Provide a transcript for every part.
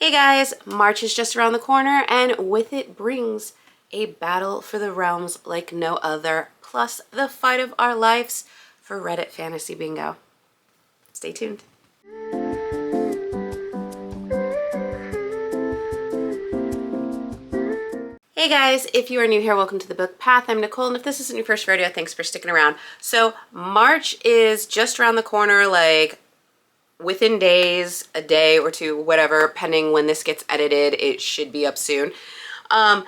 Hey guys, March is just around the corner and with it brings a battle for the realms like no other, plus the fight of our lives for Reddit Fantasy Bingo. Stay tuned. Hey guys, if you are new here, welcome to the Book Path. I'm Nicole, and if this isn't your first rodeo, thanks for sticking around. So March is just around the corner, like within days, a day or two, whatever, pending when this gets edited. It should be up soon. And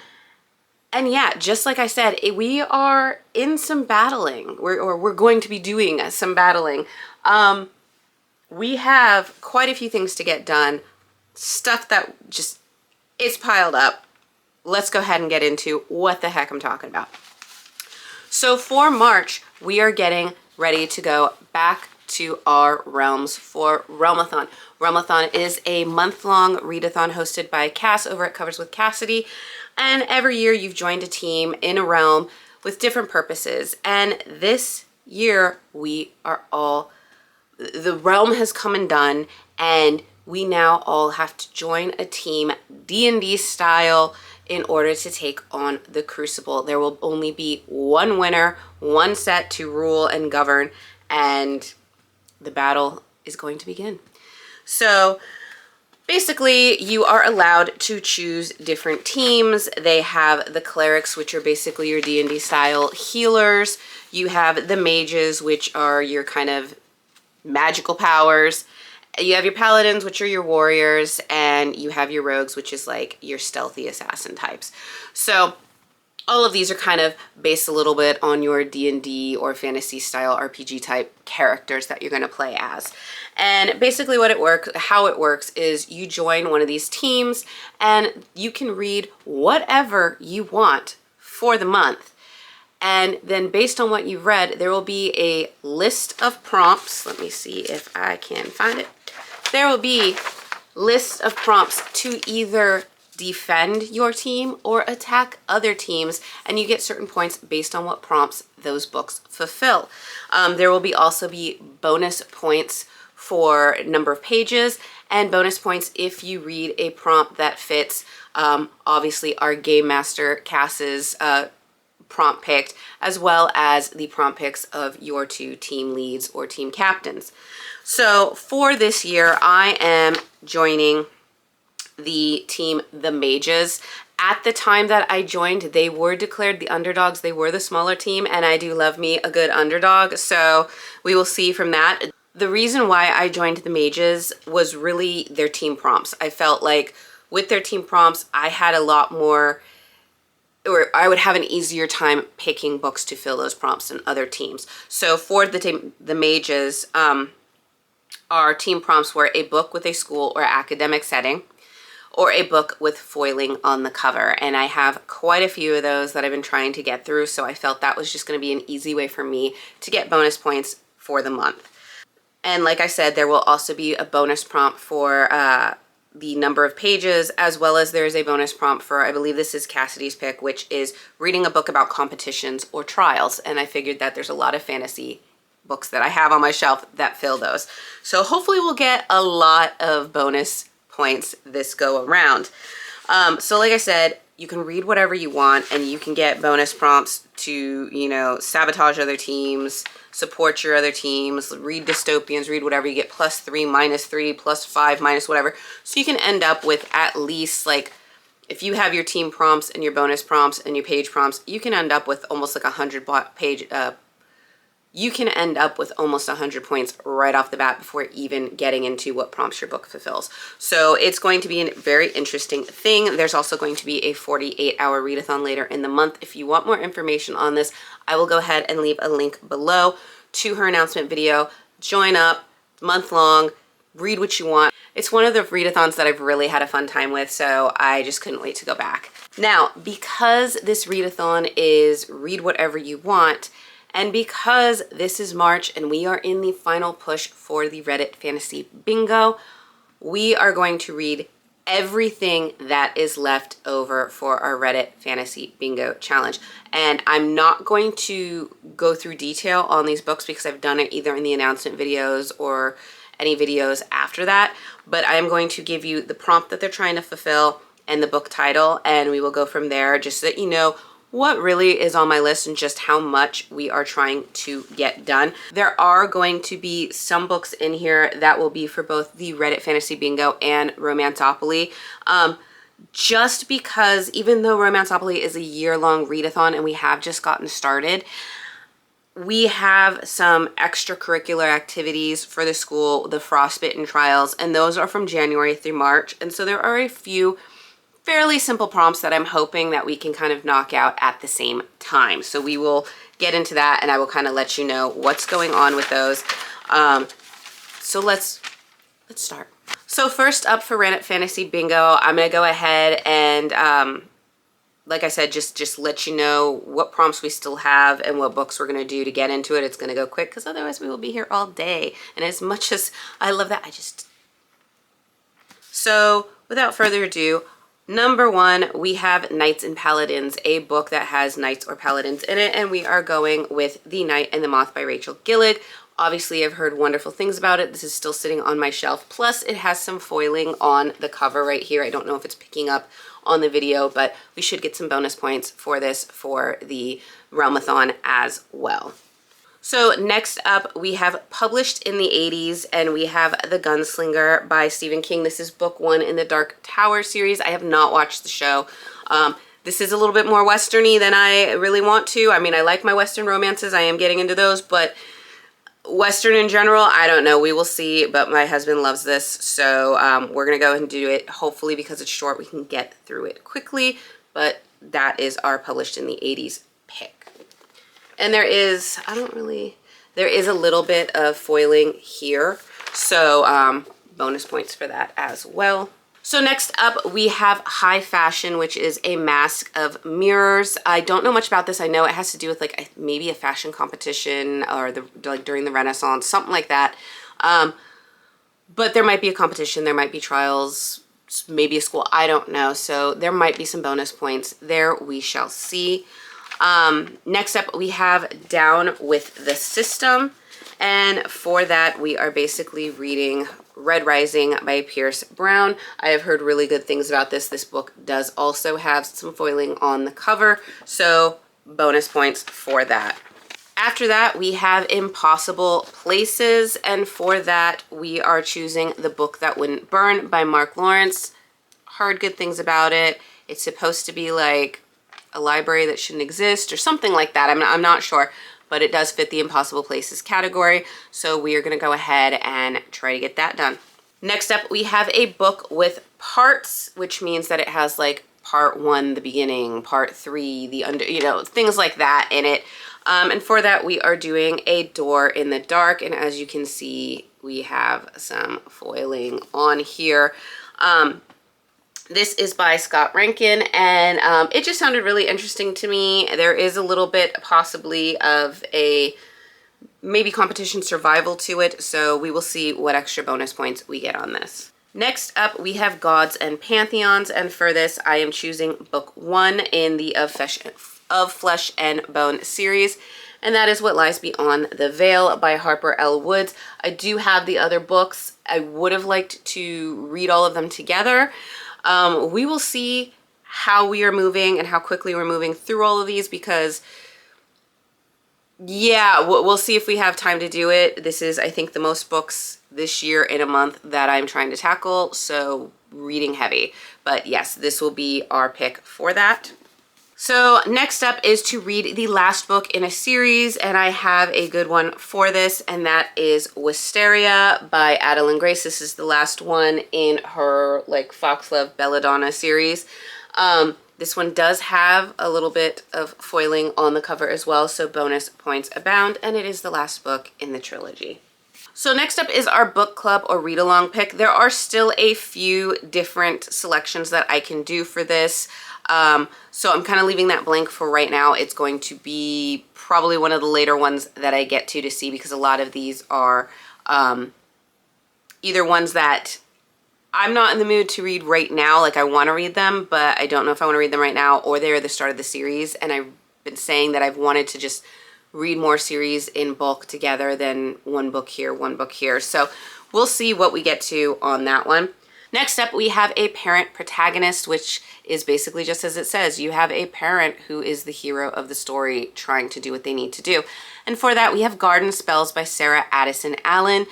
yeah, just like I said, we are in some battling. We're going to be doing some battling. We have quite a few things to get done. Stuff that just is piled up. Let's go ahead and get into what the heck I'm talking about. So for March, we are getting ready to go back to our realms for Realmathon. Realmathon is a month-long readathon hosted by Cass over at Covers with Cassidy. And every year you've joined a team in a realm with different purposes. And this year we are all, the realm has come and done, and we now all have to join a team D&D style in order to take on the Crucible. There will only be one winner, one set to rule and govern, and the battle is going to begin. So basically, you are allowed to choose different teams. They have the clerics, which are basically your D&D style healers. You have the mages, which are your kind of magical powers. You have your paladins, which are your warriors, and you have your rogues, which is like your stealthy assassin types. So all of these are kind of based a little bit on your D&D or fantasy style RPG type characters that you're going to play as. And basically how it works is you join one of these teams and you can read whatever you want for the month. And then based on what you've read, there will be a list of prompts. Let me see if I can find it. There will be lists of prompts to either defend your team or attack other teams, and you get certain points based on what prompts those books fulfill. There will also be bonus points for number of pages, and bonus points if you read a prompt that fits obviously our Game Master Cass's prompt picked, as well as the prompt picks of your two team leads or team captains. So for this year, I am joining the team The Mages. At the time that I joined, they were declared the underdogs. They were the smaller team, and I do love me a good underdog, so we will see from that. The reason why I joined The Mages was really their team prompts. I felt like with their team prompts, I had a lot more, or I would have an easier time picking books to fill those prompts than other teams. So for the Mages, our team prompts were a book with a school or academic setting, or a book with foiling on the cover. And I have quite a few of those that I've been trying to get through, so I felt that was just going to be an easy way for me to get bonus points for the month. And like I said, there will also be a bonus prompt for the number of pages, as well as there's a bonus prompt for, I believe this is Cassidy's pick, which is reading a book about competitions or trials. And I figured that there's a lot of fantasy books that I have on my shelf that fill those. So hopefully we'll get a lot of bonus points this go around. So like I said, you can read whatever you want, and you can get bonus prompts to, you know, sabotage other teams, support your other teams, read dystopians, read whatever. You get +3, -3, +5, minus whatever. So you can end up with at least, like, if you have your team prompts and your bonus prompts and your page prompts, you can end up with almost like 100 page you can end up with almost 100 points right off the bat before even getting into what prompts your book fulfills. So it's going to be a very interesting thing. There's also going to be a 48-hour readathon later in the month. If you want more information on this, I will go ahead and leave a link below to her announcement video. Join up, month long, read what you want. It's one of the readathons that I've really had a fun time with, so I just couldn't wait to go back. Now, because this readathon is read whatever you want, and because this is March and we are in the final push for the Reddit Fantasy Bingo, we are going to read everything that is left over for our Reddit Fantasy Bingo Challenge. And I'm not going to go through detail on these books because I've done it either in the announcement videos or any videos after that, but I am going to give you the prompt that they're trying to fulfill and the book title, and we will go from there, just so that you know what really is on my list and just how much we are trying to get done. There are going to be some books in here that will be for both the Reddit Fantasy Bingo and Romantopoly. Just because even though Romantopoly is a year-long readathon and we have just gotten started, we have some extracurricular activities for the school, the Frostbitten Trials, and those are from January through March. And so there are a few fairly simple prompts that I'm hoping that we can kind of knock out at the same time. So we will get into that and I will kind of let you know what's going on with those. So let's start. So first up for Reddit Fantasy Bingo, I'm gonna go ahead and like I said, just let you know what prompts we still have and what books we're gonna do to get into it. It's gonna go quick because otherwise we will be here all day. And as much as I love that, So without further ado, number one, we have Knights and Paladins, a book that has knights or paladins in it, and we are going with The Knight and the Moth by Rachel Gillig. Obviously, I've heard wonderful things about it. This is still sitting on my shelf. Plus, it has some foiling on the cover right here. I don't know if it's picking up on the video, but we should get some bonus points for this for the Realmathon as well. So next up, we have Published in the 80s, and we have The Gunslinger by Stephen King. This is book one in the Dark Tower series. I have not watched the show. This is a little bit more Western-y than I really want to. I mean, I like my Western romances. I am getting into those, but Western in general, I don't know. We will see, but my husband loves this, so we're going to go ahead and do it. Hopefully, because it's short, we can get through it quickly, but that is our Published in the 80s pick. And there is, there is a little bit of foiling here, so bonus points for that as well. So next up, we have High Fashion, which is a mask of mirrors. I don't know much about this. I know it has to do with like maybe a fashion competition or like during the Renaissance, something like that. But there might be a competition, there might be trials, maybe a school, I don't know. So there might be some bonus points there. We shall see. Next up, we have Down with the System. And for that, we are basically reading Red Rising by Pierce Brown. I have heard really good things about this. This book does also have some foiling on the cover, so bonus points for that. After that, we have Impossible Places, and for that, we are choosing The Book That Wouldn't Burn by Mark Lawrence. Heard good things about it. It's supposed to be like a library that shouldn't exist or something like that. I'm not sure, but it does fit the Impossible Places category, so we are going to go ahead and try to get that done. Next up, we have a book with parts, which means that it has like part one, the beginning, part three, the under, things like that in it. And for that, we are doing A Door in the Dark, and as you can see, we have some foiling on here. This is by Scott Rankin, and it just sounded really interesting to me. There is a little bit possibly of a maybe competition survival to it, so we will see what extra bonus points we get on this. Next up, we have Gods and Pantheons, and for this, I am choosing book one in the Of Flesh and Bone series, and that is What Lies Beyond the Veil by Harper L. Woods. I do have the other books. I would have liked to read all of them together. We will see how we are moving and how quickly we're moving through all of these because, yeah, we'll see if we have time to do it. This is, I think, the most books this year in a month that I'm trying to tackle, so reading heavy. But yes, this will be our pick for that. So next up is to read the last book in a series, and I have a good one for this, and that is Wisteria by Adeline Grace. This is the last one in her like Foxglove Belladonna series. This one does have a little bit of foiling on the cover as well, so bonus points abound, and it is the last book in the trilogy. So next up is our book club or read-along pick. There are still a few different selections that I can do for this. So I'm kind of leaving that blank for right now. It's going to be probably one of the later ones that I get to see because a lot of these are either ones that I'm not in the mood to read right now, like I want to read them, but I don't know if I want to read them right now, or they're the start of the series, and I've been saying that I've wanted to just read more series in bulk together than one book here, one book here. So we'll see what we get to on that one. Next up, we have a parent protagonist, which is basically just as it says. You have a parent who is the hero of the story trying to do what they need to do. And for that, we have Garden Spells by Sarah Addison Allen.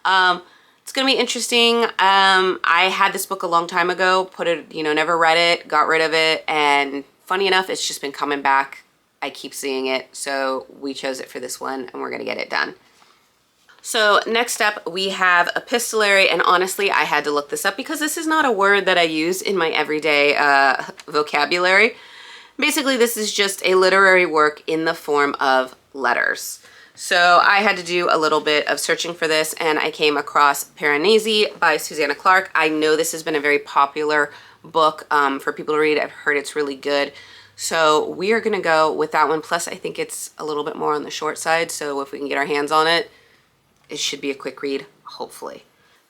It's going to be interesting. I had this book a long time ago, never read it, got rid of it, and funny enough, it's just been coming back. I keep seeing it, so we chose it for this one, and we're going to get it done. So next up, we have epistolary, and honestly, I had to look this up because this is not a word that I use in my everyday vocabulary. Basically, this is just a literary work in the form of letters. So I had to do a little bit of searching for this, and I came across Piranesi by Susanna Clark. I know this has been a very popular book for people to read. I've heard it's really good. So we are going to go with that one. Plus, I think it's a little bit more on the short side, so if we can get our hands on it, it should be a quick read, hopefully.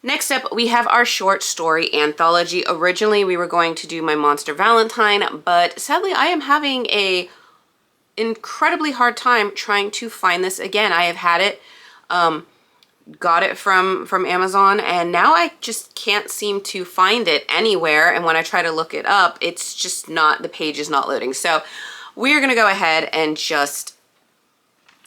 Next up, we have our short story anthology. Originally, we were going to do My Monster Valentine, but sadly, I am having a incredibly hard time trying to find this again. I have had it, got it from Amazon, and now I just can't seem to find it anywhere. And when I try to look it up, it's just not, the page is not loading. So we're gonna go ahead and just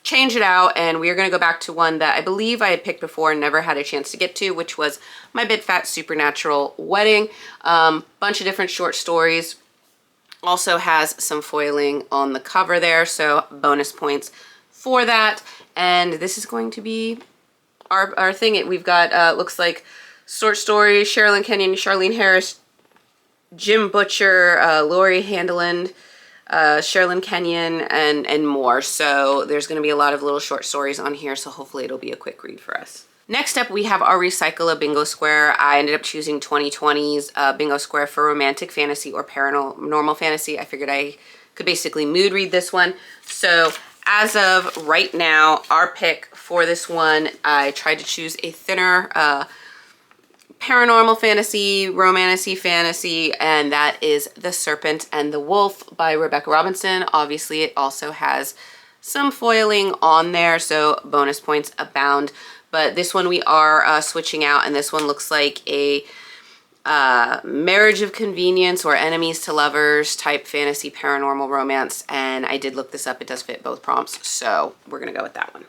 change it out, and we are going to go back to one that I believe I had picked before and never had a chance to get to, which was My Big Fat Supernatural Wedding. Bunch of different short stories. Also has some foiling on the cover there, so bonus points for that. And this is going to be our thing. We've got, looks like short stories, Sherilyn Kenyon, Charlene Harris, Jim Butcher, Lori Handeland, Sherilyn Kenyon, and more. So there's going to be a lot of little short stories on here, so hopefully it'll be a quick read for us. Next up, we have our Recycle a Bingo Square. I ended up choosing 2020's Bingo Square for romantic fantasy or paranormal fantasy. I figured I could basically mood read this one. So as of right now, our pick for this one, I tried to choose a thinner paranormal fantasy, romantic fantasy, and that is The Serpent and the Wolf by Rebecca Robinson. Obviously, it also has some foiling on there, so bonus points abound. But this one we are switching out, and this one looks like a marriage of convenience or enemies to lovers type fantasy paranormal romance. And I did look this up. It does fit both prompts, so we're going to go with that one.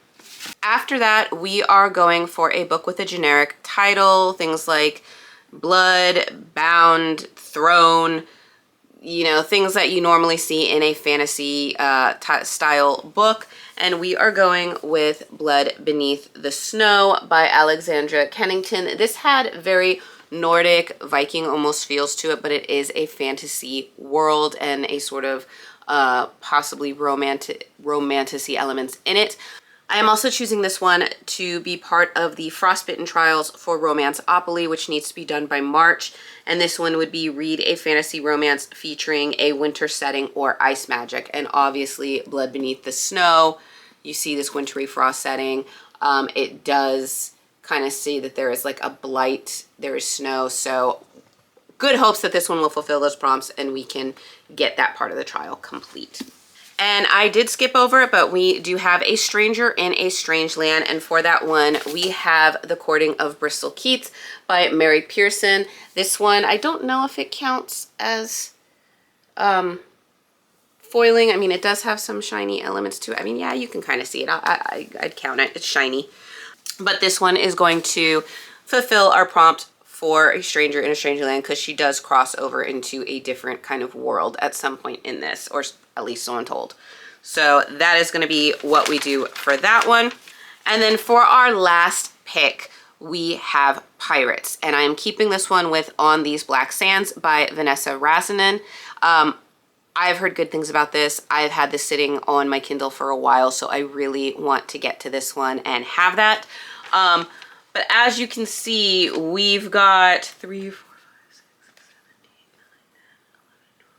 After that, we are going for a book with a generic title, things like Blood, Bound, Throne, things that you normally see in a fantasy style book. And we are going with Blood Beneath the Snow by Alexandra Kennington. This had very Nordic Viking almost feels to it, but it is a fantasy world and a sort of possibly romantic-y elements in it. I am also choosing this one to be part of the Frostbitten Trials for Romanceopoly, which needs to be done by March. And this one would be read a fantasy romance featuring a winter setting or ice magic. And obviously Blood Beneath the Snow, you see this wintry frost setting. It does kind of see that there is like a blight, there is snow. So good hopes that this one will fulfill those prompts and we can get that part of the trial complete. And I did skip over it, but we do have A Stranger in a Strange Land. And for that one, we have The Courting of Bristol Keats by Mary Pearson. This one, I don't know if it counts as foiling. I mean, it does have some shiny elements to it. I mean, yeah, you can kind of see it. I'd count it. It's shiny. But this one is going to fulfill our prompt for A Stranger in a Strange Land because she does cross over into a different kind of world at some point in this, or at least so I'm told. So that is going to be what we do for that one. And then for our last pick, we have Pirates. And I am keeping this one with On These Black Sands by Vanessa Razanen. I've heard good things about this. I've had this sitting on my Kindle for a while, so I really want to get to this one and have that. But as you can see, we've got 3, 4, 5, 6, 7, 8, 9, 10, 11, 12,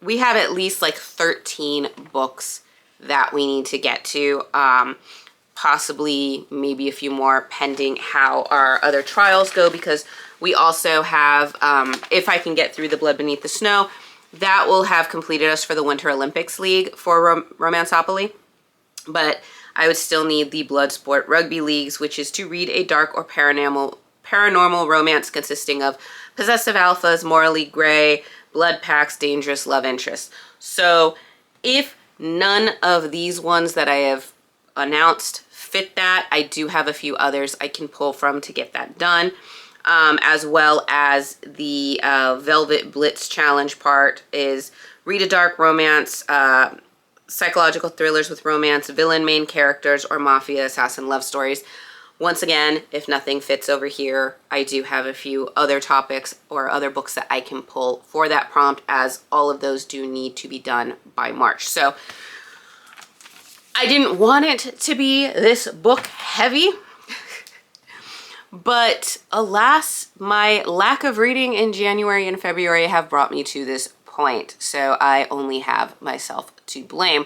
13. We have at least like 13 books that we need to get to. Possibly maybe a few more pending how our other trials go, because we also have, if I can get through the Blood Beneath the Snow, that will have completed us for the Winter Olympics League for Romanceopoly. But I would still need the Bloodsport Rugby Leagues, which is to read a dark or paranormal romance consisting of possessive alphas, morally gray, blood pacts, dangerous love interests. So if none of these ones that I have announced fit that, I do have a few others I can pull from to get that done, as well as the Velvet Blitz Challenge part is read a dark romance, psychological thrillers with romance, villain main characters, or mafia assassin love stories. Once again, if nothing fits over here, I do have a few other topics or other books that I can pull for that prompt, as all of those do need to be done by March. So I didn't want it to be this book heavy, but alas, my lack of reading in January and February have brought me to this point. So I only have myself to blame.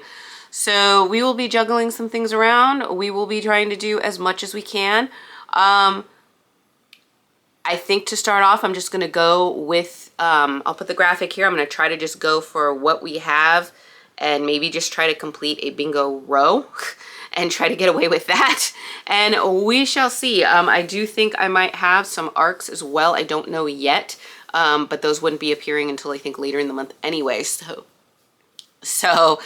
So we will be juggling some things around. We will be trying to do as much as we can. I think to start off, I'm just going to go with, I'll put the graphic here. I'm going to try to just go for what we have and maybe just try to complete a bingo row and try to get away with that. And we shall see. I do think I might have some arcs as well. I don't know yet, but those wouldn't be appearing until I think later in the month anyway. So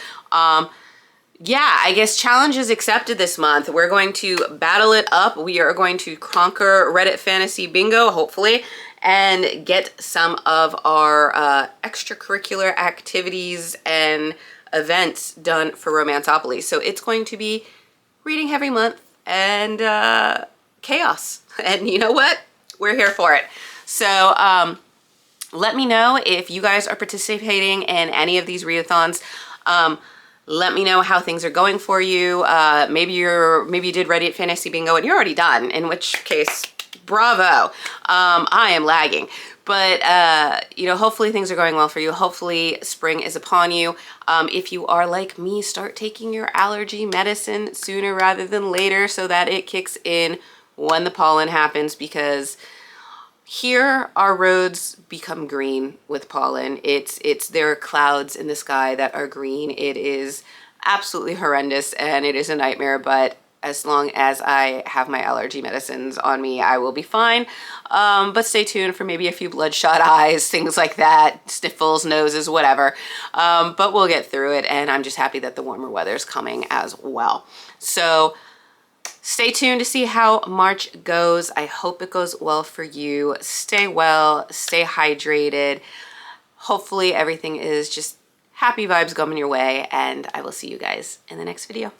yeah, I guess challenges accepted this month. We're going to battle it up. We are going to conquer Reddit Fantasy Bingo, hopefully, and get some of our extracurricular activities and events done for Romanceopoly. So it's going to be reading heavy month and chaos. And you know what? We're here for it. So let me know if you guys are participating in any of these readathons. Let me know how things are going for you. Maybe you did Reddit Fantasy Bingo and you're already done, in which case, bravo. I am lagging. But, you know, hopefully things are going well for you. Hopefully spring is upon you. If you are like me, start taking your allergy medicine sooner rather than later so that it kicks in when the pollen happens, because here our roads become green with pollen. There are clouds in the sky that are green. It is absolutely horrendous and it is a nightmare, but as long as I have my allergy medicines on me, I will be fine. But stay tuned for maybe a few bloodshot eyes, things like that, sniffles, noses, whatever. But we'll get through it, and I'm just happy that the warmer weather is coming as well. So stay tuned to see how March goes. I hope it goes well for you. Stay well, stay hydrated. Hopefully everything is just happy vibes coming your way, and I will see you guys in the next video.